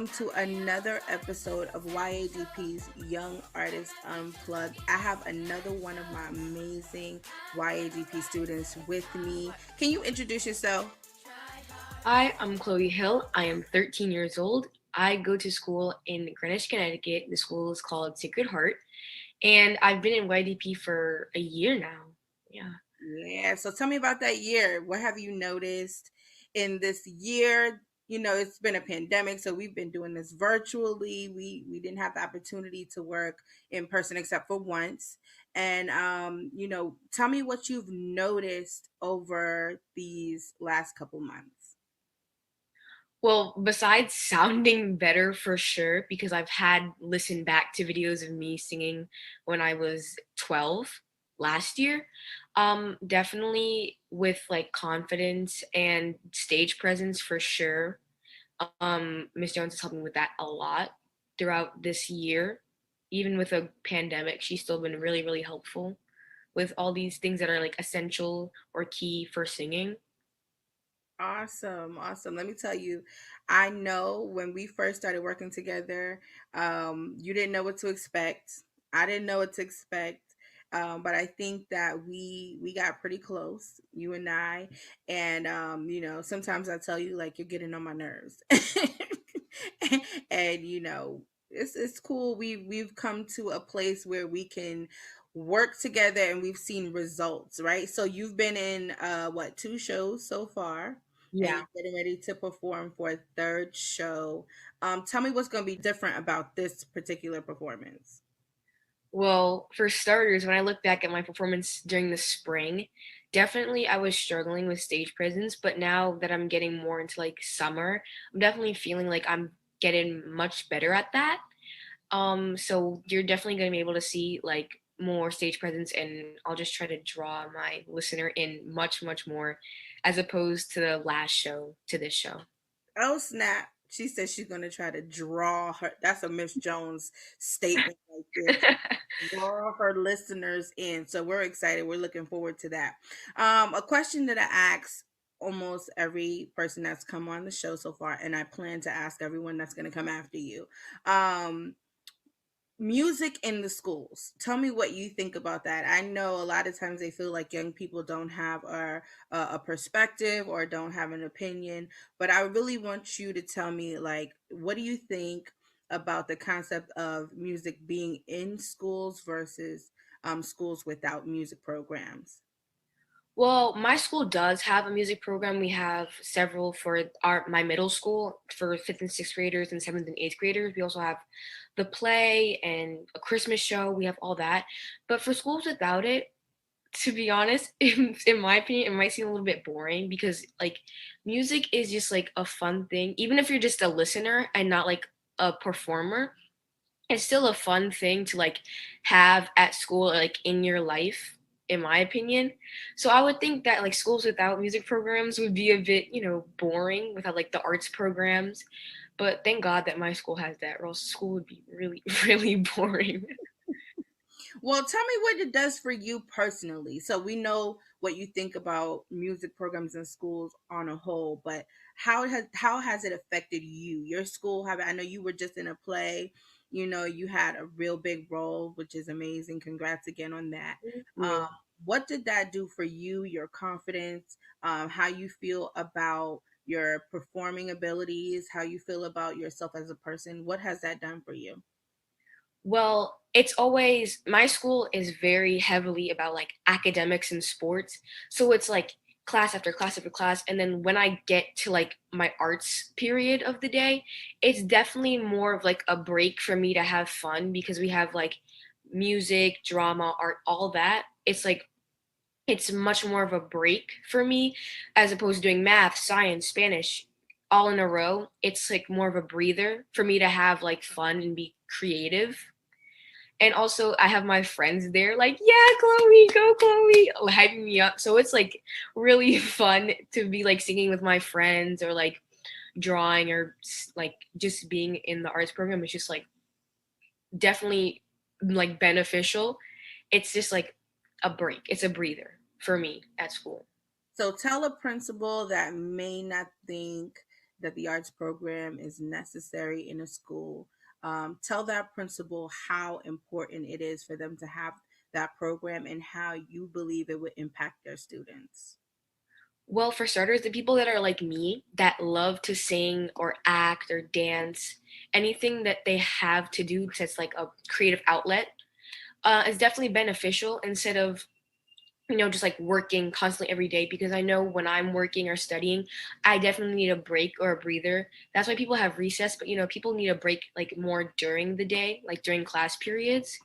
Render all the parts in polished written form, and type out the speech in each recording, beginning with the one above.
welcome to another episode of YADP's Young Artist Unplugged. I have another one of my amazing YADP students with me. Can you introduce yourself? Hi, I'm Chloe Hill. I am 13 years old. I go to school in Greenwich, Connecticut. The school is called Sacred Heart, and I've been in YDP for a year now. Yeah. Yeah, so tell me about that year. What have you noticed in this year? You know, it's been a pandemic, so we've been doing this virtually. We didn't have the opportunity to work in person except for once. And tell me what you've noticed over these last couple months. Well, besides sounding better for sure, because I've had listened back to videos of me singing when I was 12 last year, definitely with like confidence and stage presence for sure. Miss Jones has helped me with that a lot throughout this year. Even with a pandemic, she's still been really, really helpful with all these things that are like essential or key for singing. Awesome, awesome. Let me tell you, I know when we first started working together, you didn't know what to expect. I didn't know what to expect. But I think that we got pretty close, you and I. And sometimes I tell you like you're getting on my nerves. And it's cool. We've come to a place where we can work together and we've seen results, right? So you've been in what, two shows so far? And Yeah. you're getting ready to perform for a third show. Tell me what's going to be different about this particular performance. Well, for starters, when I look back at my performance during the spring, definitely I was struggling with stage presence, but now that I'm getting more into like summer, I'm definitely feeling like I'm getting much better at that. So you're definitely going to be able to see like more stage presence, and I'll just try to draw my listener in much, much more as opposed to the last show to this show. Oh, snap. She says she's going to try to draw her. That's a Miss Jones statement right there. Draw her listeners in. So we're excited. We're looking forward to that. A question that I ask almost every person that's come on the show so far, and I plan to ask everyone that's going to come after you. Um, Music in the schools. Tell me what you think about that. I know a lot of times they feel like young people don't have a perspective or don't have an opinion, but I really want you to tell me, like, what do you think about the concept of music being in schools versus schools without music programs? Well, my school does have a music program. We have several for our my middle school for fifth and sixth graders and seventh and eighth graders. We also have the play and a Christmas show. We have all that. But for schools without it, to be honest, in my opinion, it might seem a little bit boring because like music is just like a fun thing. Even if you're just a listener and not like a performer, it's still a fun thing to like have at school or like in your life, in my opinion. So I would think that like schools without music programs would be a bit, boring without like the arts programs. But thank God that my school has that, or else school would be really, really boring. Well, tell me what it does for you personally. So we know what you think about music programs in schools on a whole, but how has it affected you? Your school have, I know you were just in a play, you had a real big role, which is amazing. Congrats again on that. Um, Yeah. what did that do for you, your confidence, how you feel about your performing abilities, how you feel about yourself as a person? What has that done for you? Well, it's always my school is very heavily about like academics and sports. So it's like class after class after class. And then when I get to like my arts period of the day, it's definitely more of like a break for me to have fun because we have like music, drama, art, all that. It's much more of a break for me as opposed to doing math, science, Spanish all in a row. It's like more of a breather for me to have like fun and be creative. And also I have my friends there like, yeah, Chloe, go Chloe, hyping me up. So it's like really fun to be like singing with my friends or like drawing or like just being in the arts program is just like definitely like beneficial. It's just like a break. It's a breather for me at school. So tell a principal that may not think that the arts program is necessary in a school. Tell that principal how important it is for them to have that program and how you believe it would impact their students. Well, for starters, the people that are like me that love to sing or act or dance, anything that they have to do that's like a creative outlet, is definitely beneficial instead of just like working constantly every day, because I know when I'm working or studying, I definitely need a break or a breather. That's why people have recess, but people need a break like more during the day, like during class periods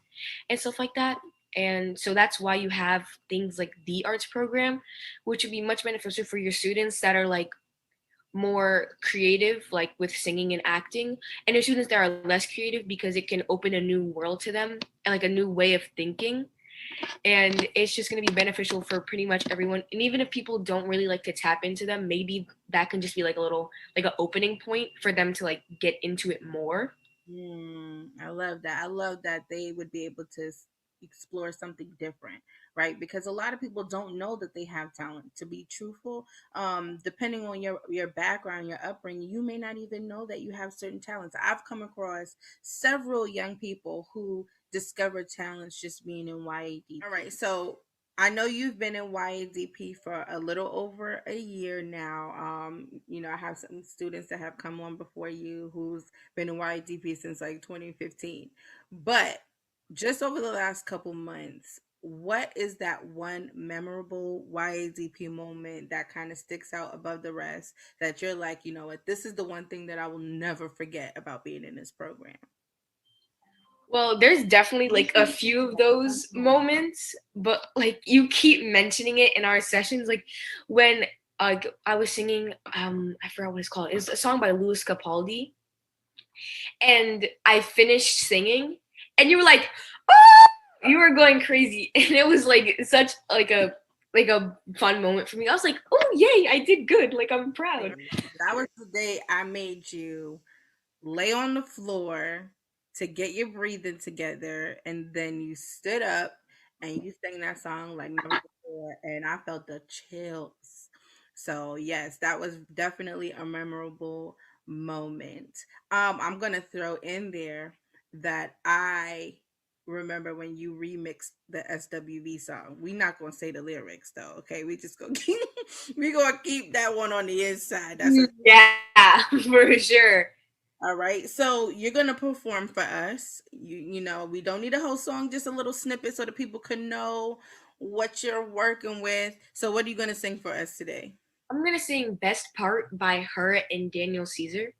and stuff like that. And so that's why you have things like the arts program, which would be much beneficial for your students that are like more creative, like with singing and acting, and your students that are less creative, because it can open a new world to them and like a new way of thinking, and it's just going to be beneficial for pretty much everyone. And even if people don't really like to tap into them, maybe that can just be like a little like an opening point for them to like get into it more. I love that. I love that they would be able to explore something different, right? Because a lot of people don't know that they have talent. To be truthful, depending on your background, your upbringing, you may not even know that you have certain talents. I've come across several young people who discovered talents just being in YADP. All right, so I know you've been in YADP for a little over a year now. I have some students that have come on before you who's been in YADP since like 2015. But just over the last couple months, what is that one memorable YADP moment that kind of sticks out above the rest that you're like, you know what, this is the one thing that I will never forget about being in this program? Well, there's definitely like a few of those moments, but like you keep mentioning it in our sessions, like when I was singing, I forgot what it's called. It's a song by Louis Capaldi, and I finished singing, and you were like, "Oh!" You were going crazy, and it was like such like a fun moment for me. I was like, "Oh yay, I did good! Like I'm proud." That was the day I made you lay on the floor to get your breathing together, and then you stood up and you sang that song like never before, and I felt the chills. So yes, that was definitely a memorable moment. I'm gonna throw in there that I remember when you remixed the SWV song. We not gonna say the lyrics though, okay? We just gonna keep we gonna keep that one on the inside. That's a Yeah, for sure. all right, so you're gonna perform for us. We don't need a whole song, just a little snippet so that people can know what you're working with. So, what are you gonna sing for us today? I'm gonna sing "Best Part" by her and Daniel Caesar.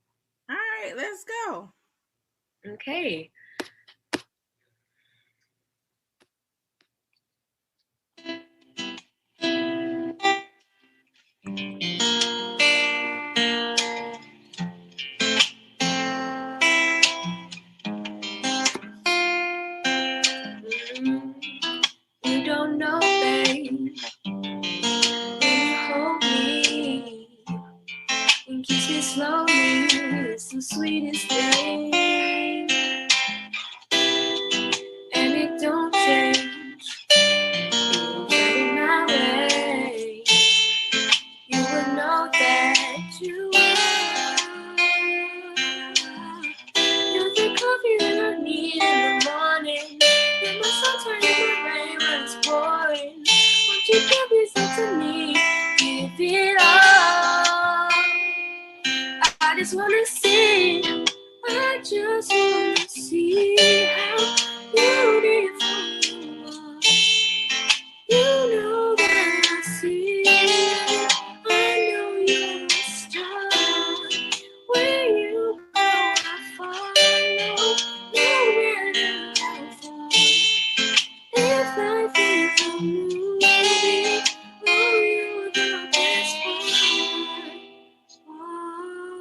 All right, let's go. Okay. You don't know, babe, when you hold me and kiss me slowly, it's the sweetest thing, and it don't change. You turn it my way, you would know that you are. You're the coffee that I need in the morning. You're my sunshine in the rain when it's pouring. Won't you give yourself to me? Give it all. I just wanna see. I just wanna see how beautiful you are. You know that I see. I know you're a star. Where you go, I follow. Nowhere to fall. If life is a movie, oh, you're the best part. Oh,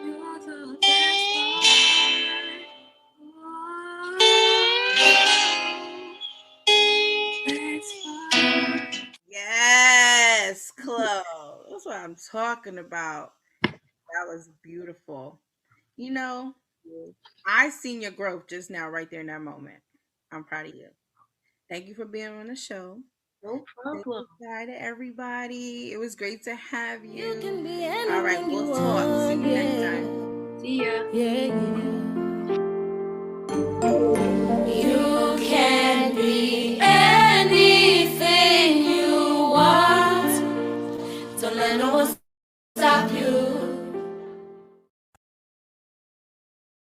you're the best part. Best part. Yes, Chloe. That's what I'm talking about. That was beautiful. You know, I seen your growth just now, right there in that moment. I'm proud of you. Thank you for being on the show. No Say problem. goodbye to everybody. It was great to have You you. can be All right, anything you we'll talk. See want, you next yeah. time. See ya. Yeah, yeah.